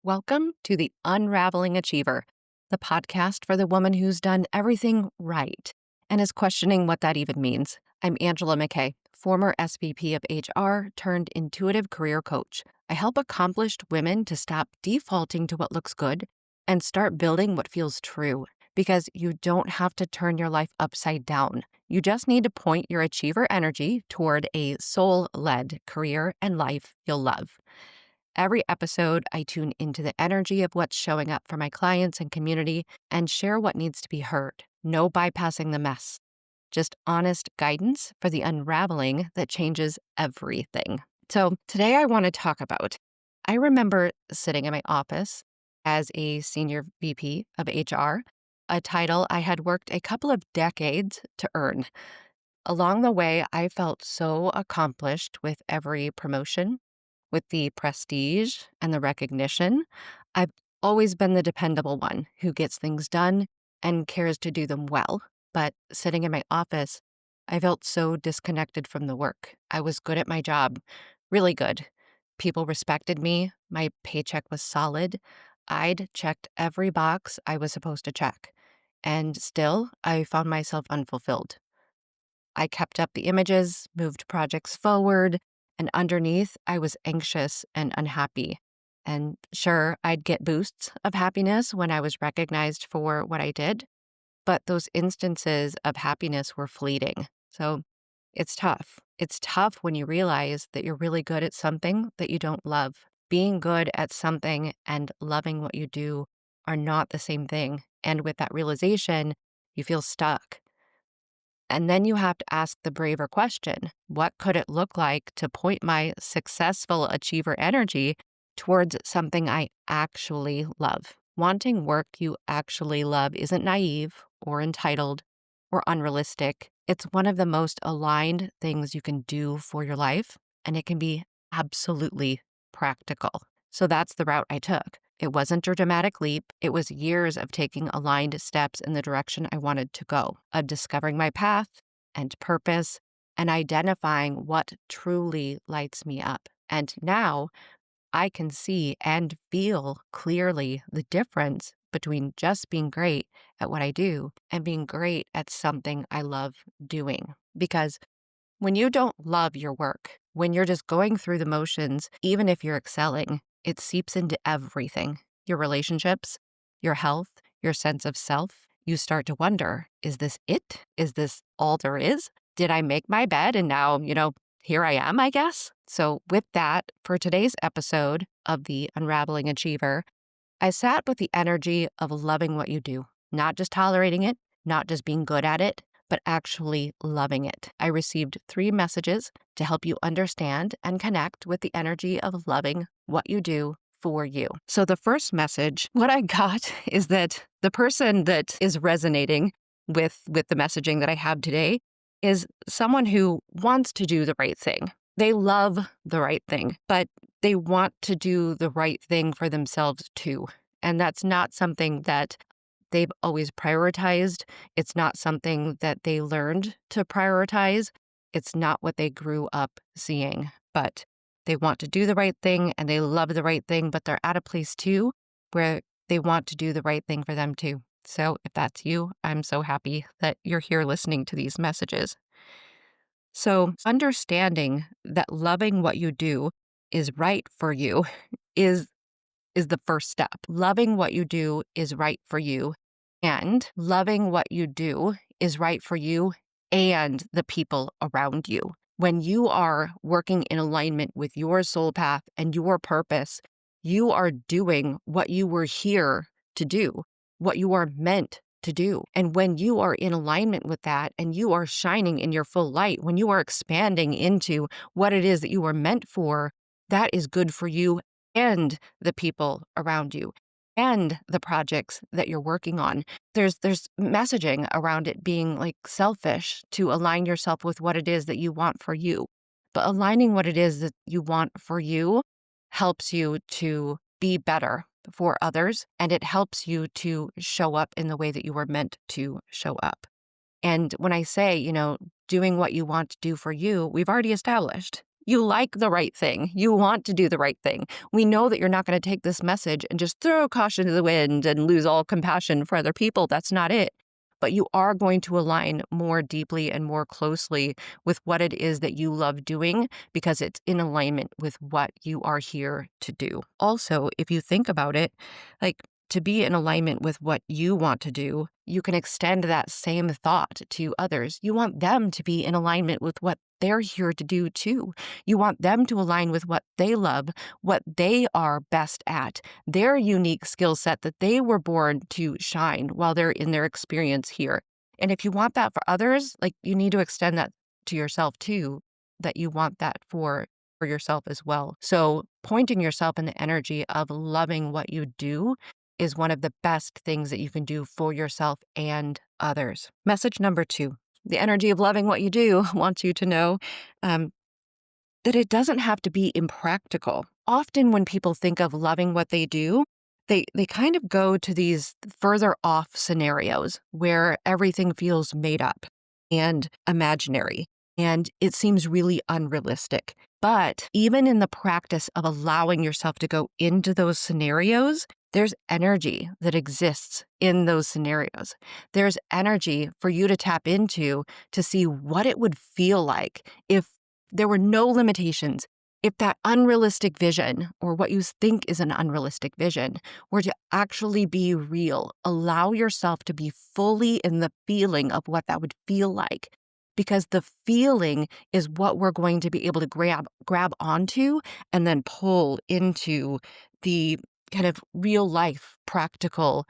Welcome to the Unraveling Achiever, the podcast for the woman who's done everything right and is questioning what that even means. I'm Angela McKay, former SVP of HR turned intuitive career coach. I help accomplished women to stop defaulting to what looks good and start building what feels true, because you don't have to turn your life upside down. You just need to point your achiever energy toward a soul-led career and life you'll love. Every episode, I tune into the energy of what's showing up for my clients and community and share what needs to be heard. No bypassing the mess, just honest guidance for the unraveling that changes everything. So today I want to talk about, I remember sitting in my office as a senior VP of HR, a title I had worked a couple of decades to earn. Along the way, I felt so accomplished with every promotion, with the prestige and the recognition. I've always been the dependable one who gets things done and cares to do them well. But sitting in my office, I felt so disconnected from the work. I was good at my job, really good. People respected me. My paycheck was solid. I'd checked every box I was supposed to check. And still, I found myself unfulfilled. I kept up the images, moved projects forward, and underneath, I was anxious and unhappy. And sure, I'd get boosts of happiness when I was recognized for what I did, but those instances of happiness were fleeting. So it's tough. It's tough when you realize that you're really good at something that you don't love. Being good at something and loving what you do are not the same thing. And with that realization, you feel stuck. And then you have to ask the braver question: what could it look like to point my successful achiever energy towards something I actually love? Wanting work you actually love isn't naive or entitled or unrealistic. It's one of the most aligned things you can do for your life, and it can be absolutely practical. So that's the route I took. It wasn't a dramatic leap. It was years of taking aligned steps in the direction I wanted to go, of discovering my path and purpose and identifying what truly lights me up. And now I can see and feel clearly the difference between just being great at what I do and being great at something I love doing. Because when you don't love your work, when you're just going through the motions, even if you're excelling, it seeps into everything: your relationships, your health, your sense of self. You start to wonder, is this it? Is this all there is? Did I make my bed and now, here I am, I guess? So with that, for today's episode of the Unraveling Achiever, I sat with the energy of loving what you do, not just tolerating it, not just being good at it, but actually loving it. I received 3 messages to help you understand and connect with the energy of loving what you do for you. So the first message, what I got is that the person that is resonating with the messaging that I have today is someone who wants to do the right thing. They love the right thing, but they want to do the right thing for themselves too. And that's not something that they've always prioritized. It's not something that they learned to prioritize. It's not what they grew up seeing, but they want to do the right thing and they love the right thing, but they're at a place too where they want to do the right thing for them too. So if that's you, I'm so happy that you're here listening to these messages. So understanding that loving what you do is right for you is the first step. Loving what you do is right for you, and loving what you do is right for you and the people around you. When you are working in alignment with your soul path and your purpose, you are doing what you were here to do, what you are meant to do. And when you are in alignment with that and you are shining in your full light, when you are expanding into what it is that you were meant for, that is good for you and the people around you and the projects that you're working on. There's messaging around it being like selfish to align yourself with what it is that you want for you. But aligning what it is that you want for you helps you to be better for others, and it helps you to show up in the way that you were meant to show up. And when I say, doing what you want to do for you, we've already established You like the right thing. You want to do the right thing. We know that you're not going to take this message and just throw caution to the wind and lose all compassion for other people. That's not it. But you are going to align more deeply and more closely with what it is that you love doing because it's in alignment with what you are here to do. Also, if you think about it, like to be in alignment with what you want to do, you can extend that same thought to others. You want them to be in alignment with what they're here to do too. You want them to align with what they love, what they are best at, their unique skill set that they were born to shine while they're in their experience here. And if you want that for others, like you need to extend that to yourself too, that you want that for yourself as well. So pointing yourself in the energy of loving what you do is one of the best things that you can do for yourself and others. Message number 2. The energy of loving what you do wants you to know that it doesn't have to be impractical. Often when people think of loving what they do, they kind of go to these further off scenarios where everything feels made up and imaginary, and it seems really unrealistic. But even in the practice of allowing yourself to go into those scenarios, there's energy that exists in those scenarios. There's energy for you to tap into to see what it would feel like if there were no limitations, if that unrealistic vision or what you think is an unrealistic vision were to actually be real. Allow yourself to be fully in the feeling of what that would feel like, because the feeling is what we're going to be able to grab onto and then pull into the kind of real life, practical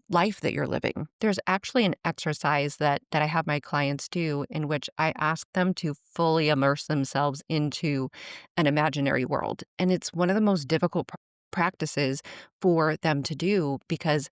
life that you're living. There's actually an exercise that I have my clients do in which I ask them to fully immerse themselves into an imaginary world. And it's one of the most difficult practices for them to do because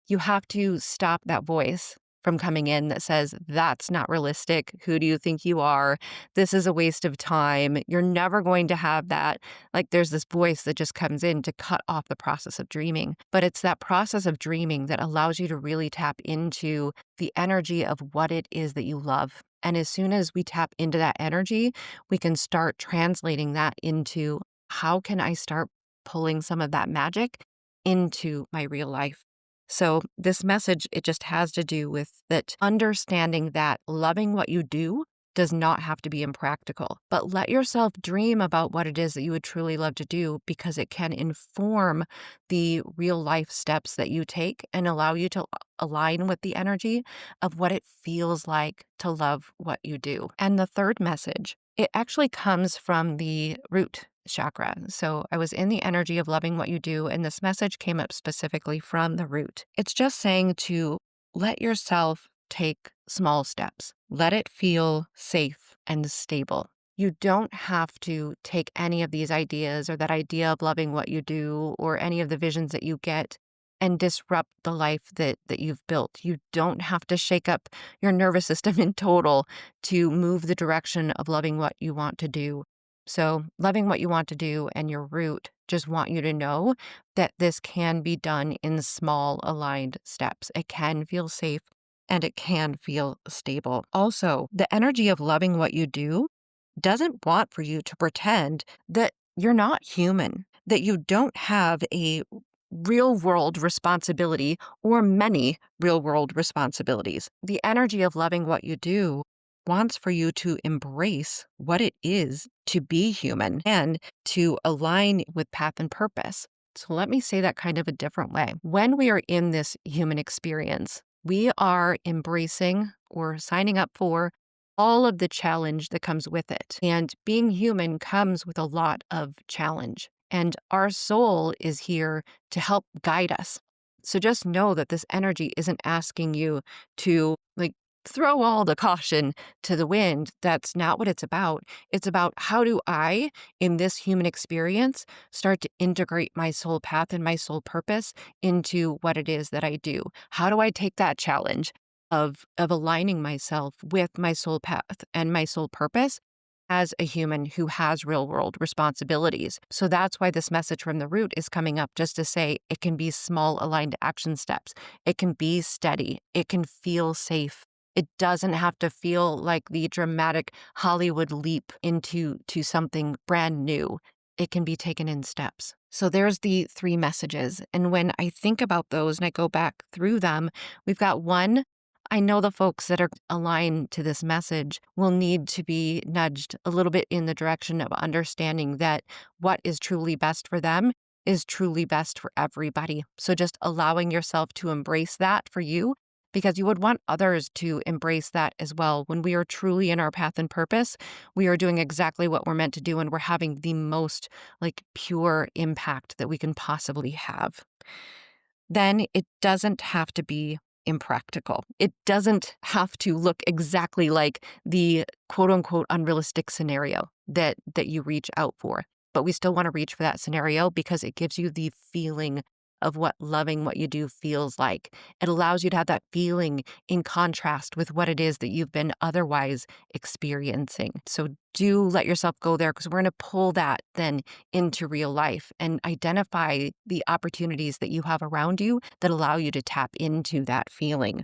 you have to stop that voice from coming in that says, that's not realistic. Who do you think you are? This is a waste of time. You're never going to have that. Like there's this voice that just comes in to cut off the process of dreaming. But it's that process of dreaming that allows you to really tap into the energy of what it is that you love. And as soon as we tap into that energy, we can start translating that into how can I start pulling some of that magic into my real life. So this message, it just has to do with that understanding that loving what you do does not have to be impractical, but let yourself dream about what it is that you would truly love to do because it can inform the real life steps that you take and allow you to align with the energy of what it feels like to love what you do. And the third message, it actually comes from the root chakra. So I was in the energy of loving what you do, and this message came up specifically from the root. It's just saying to let yourself take small steps. Let it feel safe and stable. You don't have to take any of these ideas or that idea of loving what you do or any of the visions that you get and disrupt the life that you've built. You don't have to shake up your nervous system in total to move the direction of loving what you want to do. So loving what you want to do and your root just want you to know that this can be done in small aligned steps. It can feel safe and it can feel stable. Also, the energy of loving what you do doesn't want for you to pretend that you're not human, that you don't have a real world responsibility or many real world responsibilities. The energy of loving what you do wants for you to embrace what it is to be human and to align with path and purpose. So let me say that kind of a different way. When we are in this human experience, we are embracing or signing up for all of the challenge that comes with it. And being human comes with a lot of challenge. And our soul is here to help guide us. So just know that this energy isn't asking you to throw all the caution to the wind. That's not what it's about. It's about how do I, in this human experience, start to integrate my soul path and my soul purpose into what it is that I do? How do I take that challenge of aligning myself with my soul path and my soul purpose as a human who has real world responsibilities? So that's why this message from the root is coming up, just to say it can be small aligned action steps. It can be steady. It can feel safe. It doesn't have to feel like the dramatic Hollywood leap into something brand new. It can be taken in steps. So there's the three messages. And when I think about those and I go back through them, we've got one. I know the folks that are aligned to this message will need to be nudged a little bit in the direction of understanding that what is truly best for them is truly best for everybody. So just allowing yourself to embrace that for you, because you would want others to embrace that as well. When we are truly in our path and purpose, we are doing exactly what we're meant to do, and we're having the most pure impact that we can possibly have. Then it doesn't have to be impractical. It doesn't have to look exactly like the quote unquote unrealistic scenario that you reach out for. But we still want to reach for that scenario because it gives you the feeling of what loving what you do feels like. It allows you to have that feeling in contrast with what it is that you've been otherwise experiencing. So do let yourself go there, because we're going to pull that then into real life and identify the opportunities that you have around you that allow you to tap into that feeling.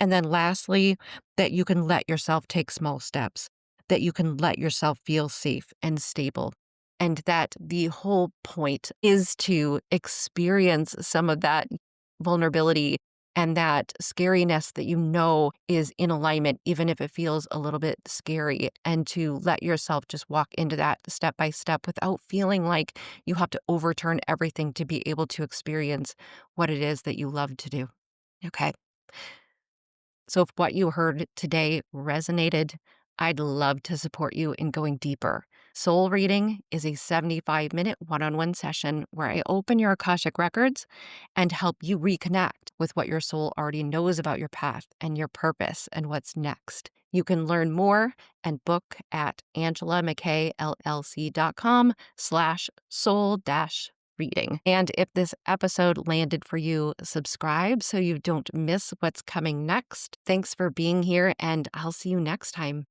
And then lastly, that you can let yourself take small steps, that you can let yourself feel safe and stable. And that the whole point is to experience some of that vulnerability and that scariness that you know is in alignment, even if it feels a little bit scary, and to let yourself just walk into that step by step without feeling like you have to overturn everything to be able to experience what it is that you love to do. Okay. So if what you heard today resonated, I'd love to support you in going deeper. Soul Reading is a 75-minute one-on-one session where I open your Akashic records and help you reconnect with what your soul already knows about your path and your purpose and what's next. You can learn more and book at AngelaMckayLLC.com/soul-reading. And if this episode landed for you, subscribe so you don't miss what's coming next. Thanks for being here, and I'll see you next time.